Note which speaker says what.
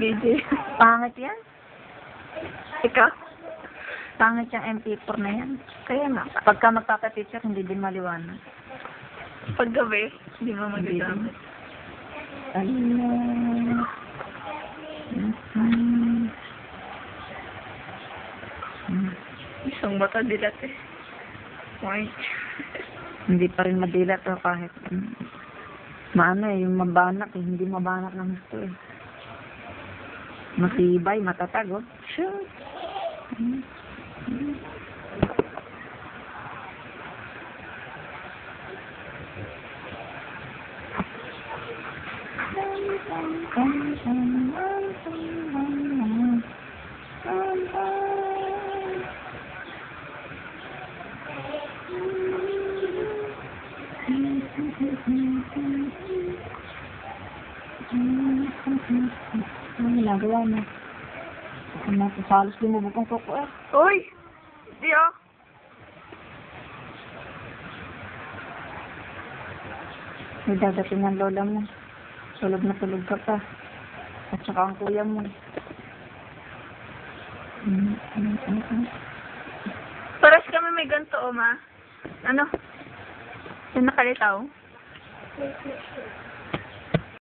Speaker 1: DJ.
Speaker 2: Pangit yan.
Speaker 1: Ikaw?
Speaker 2: Pangit yung MP4 na yan.
Speaker 1: Kaya nga.
Speaker 2: Pagka magpapapicture, hindi din maliwanag.
Speaker 1: Paggabi, hindi mo
Speaker 2: Hindi
Speaker 1: magagamit.
Speaker 2: din.
Speaker 1: Isang mata dilat eh. White.
Speaker 2: Hindi pa rin madilat o kahit maano eh, yung mabanak eh. Hindi mabanak ng gusto eh. Matibay, matatag oh. Sure. Ano ginagawa mo? Ano, halos lumubog ang kuko eh.
Speaker 1: Uy! Di ah.
Speaker 2: May dadating ang lola mo. Tulog na tulog ka pa. At saka ang kuya mo.
Speaker 1: Paras kami may ganito, ma. Ano? Yung nakalitaw?